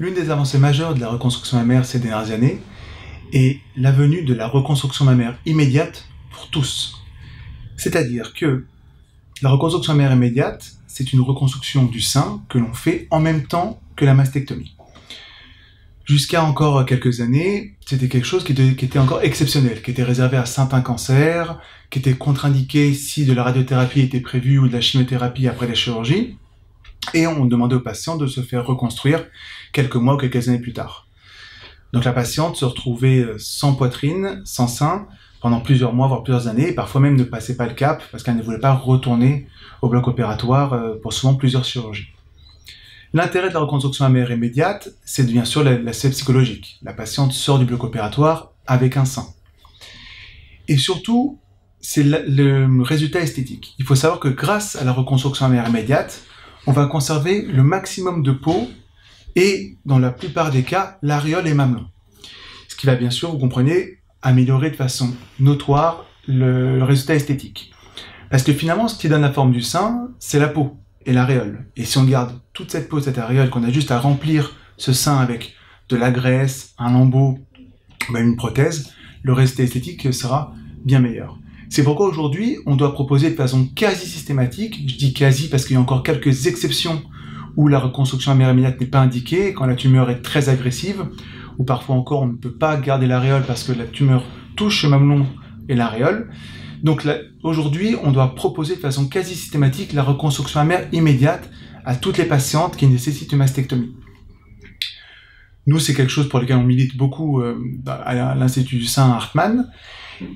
L'une des avancées majeures de la reconstruction mammaire ces dernières années est la venue de la reconstruction mammaire immédiate pour tous. C'est-à-dire que la reconstruction mammaire immédiate, c'est une reconstruction du sein que l'on fait en même temps que la mastectomie. Jusqu'à encore quelques années, c'était quelque chose qui était encore exceptionnel, qui était réservé à certains cancers, qui était contre-indiqué si de la radiothérapie était prévue ou de la chimiothérapie après la chirurgie, et on demandait aux patients de se faire reconstruire quelques mois ou quelques années plus tard. Donc la patiente se retrouvait sans poitrine, sans sein, pendant plusieurs mois, voire plusieurs années, et parfois même ne passait pas le cap, parce qu'elle ne voulait pas retourner au bloc opératoire pour souvent plusieurs chirurgies. L'intérêt de la reconstruction mammaire immédiate, c'est bien sûr l'aspect psychologique. La patiente sort du bloc opératoire avec un sein. Et surtout, c'est le résultat esthétique. Il faut savoir que grâce à la reconstruction mammaire immédiate, on va conserver le maximum de peau et, dans la plupart des cas, l'aréole et mamelon. Ce qui va bien sûr, vous comprenez, améliorer de façon notoire le résultat esthétique. Parce que finalement, ce qui donne la forme du sein, c'est la peau et l'aréole. Et si on garde toute cette peau, cette aréole, qu'on a juste à remplir ce sein avec de la graisse, un lambeau, même une prothèse, le résultat esthétique sera bien meilleur. C'est pourquoi aujourd'hui, on doit proposer de façon quasi systématique, je dis quasi parce qu'il y a encore quelques exceptions où la reconstruction mammaire immédiate n'est pas indiquée, quand la tumeur est très agressive, ou parfois encore on ne peut pas garder l'aréole parce que la tumeur touche le mamelon et l'aréole. Donc aujourd'hui, on doit proposer de façon quasi systématique la reconstruction mammaire immédiate à toutes les patientes qui nécessitent une mastectomie. Nous, c'est quelque chose pour lequel on milite beaucoup à l'Institut du sein Hartmann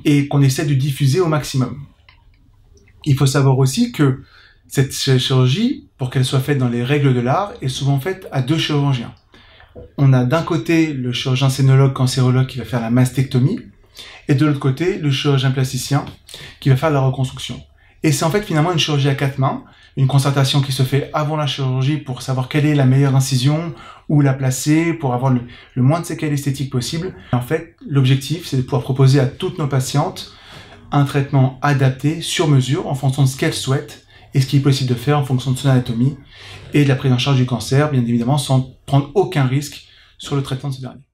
et qu'on essaie de diffuser au maximum. Il faut savoir aussi que cette chirurgie, pour qu'elle soit faite dans les règles de l'art, est souvent faite à deux chirurgiens. On a d'un côté le chirurgien sénologue cancérologue qui va faire la mastectomie, et de l'autre côté, le chirurgien plasticien qui va faire la reconstruction. Et c'est en fait finalement une chirurgie à quatre mains, une concertation qui se fait avant la chirurgie pour savoir quelle est la meilleure incision, où la placer, pour avoir le moins de séquelles esthétiques possible. Et en fait, l'objectif, c'est de pouvoir proposer à toutes nos patientes un traitement adapté, sur mesure, en fonction de ce qu'elles souhaitent, et ce qui est possible de faire en fonction de son anatomie, et de la prise en charge du cancer, bien évidemment, sans prendre aucun risque sur le traitement de ce dernier.